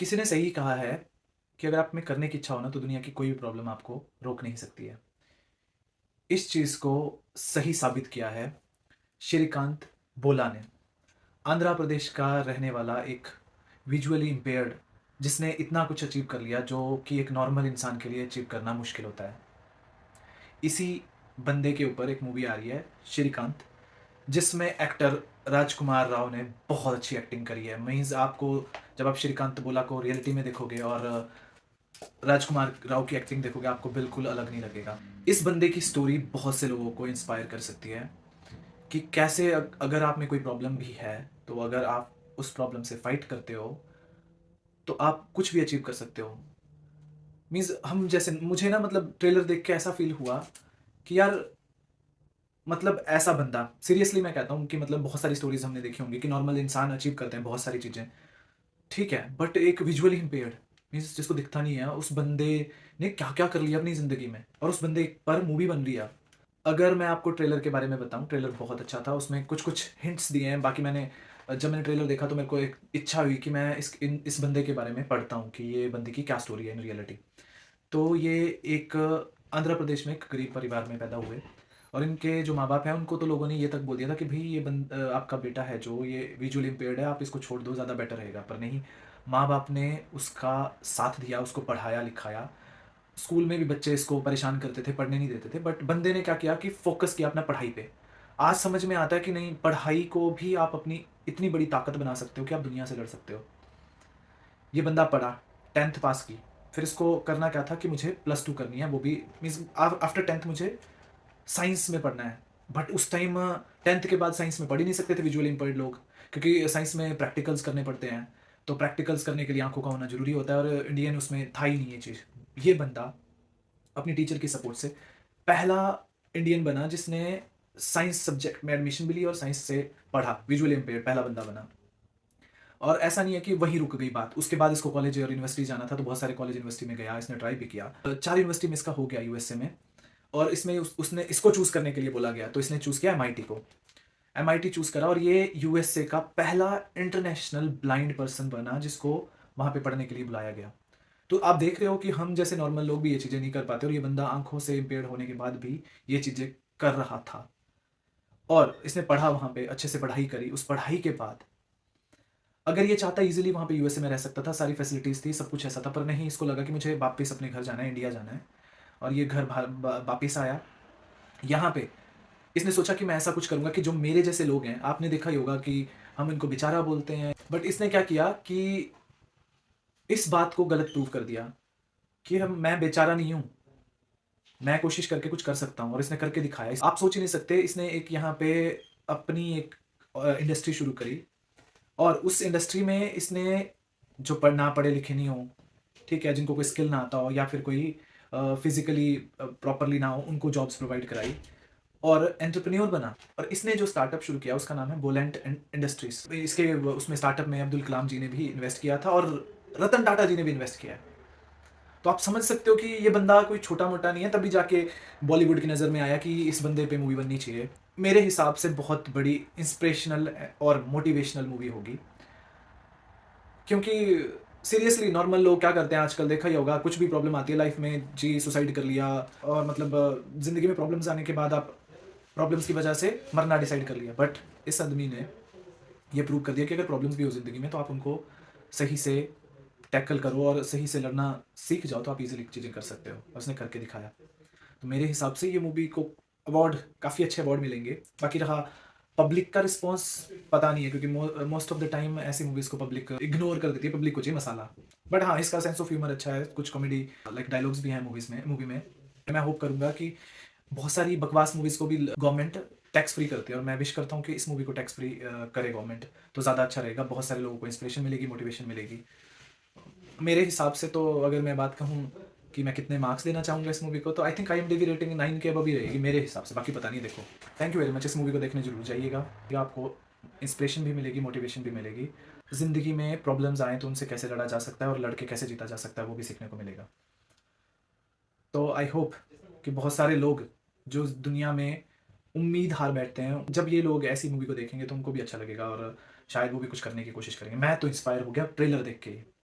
किसी ने सही कहा है कि अगर आप में करने की इच्छा हो ना तो दुनिया की कोई भी प्रॉब्लम आपको रोक नहीं सकती है। इस चीज़ को सही साबित किया है श्रीकांत बोला ने। आंध्र प्रदेश का रहने वाला एक विजुअली इम्पेयर्ड जिसने इतना कुछ अचीव कर लिया जो कि एक नॉर्मल इंसान के लिए अचीव करना मुश्किल होता है। इसी बंदे के ऊपर एक मूवी आ रही है श्रीकांत, जिसमें एक्टर राजकुमार राव ने बहुत अच्छी एक्टिंग करी है। मीन्स आपको जब आप श्रीकांत बोला को रियलिटी में देखोगे और राजकुमार राव की एक्टिंग देखोगे आपको बिल्कुल अलग नहीं लगेगा। इस बंदे की स्टोरी बहुत से लोगों को इंस्पायर कर सकती है कि कैसे अगर आप में कोई प्रॉब्लम भी है तो अगर आप उस प्रॉब्लम से फाइट करते हो तो आप कुछ भी अचीव कर सकते हो। मीन्स हम जैसे मुझे ना मतलब ट्रेलर देख के ऐसा फील हुआ कि यार मतलब ऐसा बंदा सीरियसली मैं कहता हूँ कि मतलब बहुत सारी स्टोरीज हमने देखी होंगी कि नॉर्मल इंसान अचीव करते हैं बहुत सारी चीज़ें, ठीक है, बट एक विजुअली इम्पेयर्ड मीन्स जिसको दिखता नहीं है उस बंदे ने क्या क्या कर लिया अपनी ज़िंदगी में और उस बंदे पर मूवी बन रही है। अगर मैं आपको ट्रेलर के बारे में बताऊं, ट्रेलर बहुत अच्छा था, उसमें कुछ कुछ हिंट्स दिए हैं। बाकी जब मैंने ट्रेलर देखा तो मेरे को एक इच्छा हुई कि मैं इस बंदे के बारे में पढ़ता हूँ कि ये बंदे की क्या स्टोरी है इन रियलिटी। तो ये एक आंध्र प्रदेश में एक गरीब परिवार में पैदा हुए और इनके जो माँ बाप हैं उनको तो लोगों ने ये तक बोल दिया था कि भाई आपका बेटा है जो ये विजुअली इम्पेयर्ड है, आप इसको छोड़ दो, ज़्यादा बेटर रहेगा। पर नहीं, माँ बाप ने उसका साथ दिया, उसको पढ़ाया लिखाया। स्कूल में भी बच्चे इसको परेशान करते थे, पढ़ने नहीं देते थे, बट बंदे ने क्या किया कि फोकस किया अपना पढ़ाई पे। आज समझ में आता है कि नहीं, पढ़ाई को भी आप अपनी इतनी बड़ी ताकत बना सकते हो कि आप दुनिया से लड़ सकते हो। ये बंदा पढ़ा, 10th पास की, फिर इसको करना क्या था कि मुझे +2 करनी है, वो भी मीन्स आफ्टर 10th मुझे साइंस में पढ़ना है। बट उस टाइम 10th के बाद साइंस में पढ़ ही नहीं सकते थे विजुअली इम्पेयर्ड लोग, क्योंकि साइंस में प्रैक्टिकल्स करने पड़ते हैं। तो प्रैक्टिकल्स करने के लिए आंखों का होना जरूरी होता है और इंडियन उसमें था ही नहीं ये चीज़। ये बंदा अपनी टीचर की सपोर्ट से पहला इंडियन बना जिसने साइंस सब्जेक्ट में एडमिशन भी ली और साइंस से पढ़ा, विजुअली इम्पेयर्ड पहला बंदा बना। और ऐसा नहीं है कि वही रुक गई बात, उसके बाद इसको कॉलेज और यूनिवर्सिटी जाना था तो बहुत सारे कॉलेज यूनिवर्सिटी में गया, इसने ट्राई भी किया, 4 यूनिवर्सिटी में इसका हो गया यूएसए में। और इसमें उसने इसको चूज करने के लिए बोला गया तो इसने चूज किया एमआईटी को। एमआईटी चूज करा और ये यूएसए का पहला इंटरनेशनल ब्लाइंड पर्सन बना जिसको वहां पे पढ़ने के लिए बुलाया गया। तो आप देख रहे हो कि हम जैसे नॉर्मल लोग भी ये चीज़ें नहीं कर पाते और ये बंदा आंखों से इम्पेयर्ड होने के बाद भी ये चीज़ें कर रहा था। और इसने पढ़ा, वहां पे अच्छे से पढ़ाई करी। उस पढ़ाई के बाद अगर ये चाहता इजीली वहां पे यूएसए में रह सकता था, सारी फैसिलिटीज थी, सब कुछ ऐसा था, पर नहीं, इसको लगा कि मुझे वापस अपने घर जाना है, इंडिया जाना है। और ये घर वापस आया यहाँ पे। इसने सोचा कि मैं ऐसा कुछ करूंगा कि जो मेरे जैसे लोग हैं, आपने देखा ही होगा कि हम इनको बेचारा बोलते हैं, बट इसने क्या किया कि इस बात को गलत प्रूव कर दिया कि हम मैं बेचारा नहीं हूं, मैं कोशिश करके कुछ कर सकता हूँ। और इसने करके दिखाया। आप सोच ही नहीं सकते, इसने एक यहाँ पे अपनी एक इंडस्ट्री शुरू करी और उस इंडस्ट्री में इसने जो ना पढ़े लिखे नहीं हो, ठीक है, जिनको कोई स्किल ना आता हो या फिर कोई फिजिकली प्रॉपरली ना हो, उनको जॉब्स प्रोवाइड कराई और एंटरप्रेन्योर बना। और इसने जो स्टार्टअप शुरू किया उसका नाम है बोलेंट इंडस्ट्रीज। इसके उसमें स्टार्टअप में अब्दुल कलाम जी ने भी इन्वेस्ट किया था और रतन टाटा जी ने भी इन्वेस्ट किया है। तो आप समझ सकते हो कि ये बंदा कोई छोटा मोटा नहीं है, तभी जाके बॉलीवुड की नज़र में आया कि इस बंदे पे मूवी बननी चाहिए। मेरे हिसाब से बहुत बड़ी इंस्पिरेशनल और मोटिवेशनल मूवी होगी, क्योंकि सीरियसली नॉर्मल लोग क्या करते हैं आजकल, देखा ही होगा, कुछ भी प्रॉब्लम आती है लाइफ में जी सुसाइड कर लिया। और मतलब ज़िंदगी में प्रॉब्लम्स आने के बाद आप प्रॉब्लम्स की वजह से मरना डिसाइड कर लिया। बट इस आदमी ने ये प्रूव कर दिया कि अगर प्रॉब्लम्स भी हो ज़िंदगी में तो आप उनको सही से टैकल करो और सही से लड़ना सीख जाओ तो आप इजीली चीज़ें कर सकते हो, और उसने करके दिखाया। तो मेरे हिसाब से ये मूवी को अवार्ड, काफ़ी अच्छे अवार्ड मिलेंगे। बाकी रहा पब्लिक का रिस्पॉन्स, पता नहीं है, क्योंकि मोस्ट ऑफ द टाइम ऐसी मूवीज़ को पब्लिक इग्नोर कर देती है, पब्लिक को चाहिए मसाला। बट हाँ, इसका सेंस ऑफ ह्यूमर अच्छा है, कुछ कॉमेडी लाइक डायलॉग्स भी हैं मूवी में। मैं होप करूंगा कि बहुत सारी बकवास मूवीज़ को भी गवर्नमेंट टैक्स फ्री करती है, और मैं विश करता हूँ कि इस मूवी को टैक्स फ्री करे गवर्नमेंट, तो ज़्यादा अच्छा रहेगा। बहुत सारे लोगों को इंस्पिरेशन मिलेगी, मोटिवेशन मिलेगी। मेरे हिसाब से तो अगर मैं बात कहूँ कि मैं कितने मार्क्स देना चाहूँगा इस मूवी को, तो आई थिंक IMDb रेटिंग 9 के अबव ही रहेगी मेरे हिसाब से, बाकी पता नहीं, देखो। थैंक यू वेरी मच, इस मूवी को देखने जरूर जाइएगा। या आपको इंस्पिरेशन भी मिलेगी, मोटिवेशन भी मिलेगी। ज़िंदगी में प्रॉब्लम्स आए तो उनसे कैसे लड़ा जा सकता है और लड़के कैसे जीता जा सकता है, वो भी सीखने को मिलेगा। तो आई होप कि बहुत सारे लोग जो इस दुनिया में उम्मीद हार बैठते हैं, जब ये लोग ऐसी मूवी को देखेंगे तो उनको भी अच्छा लगेगा और शायद वो भी कुछ करने की कोशिश करेंगे। मैं तो इंस्पायर हो गया ट्रेलर देख के ही।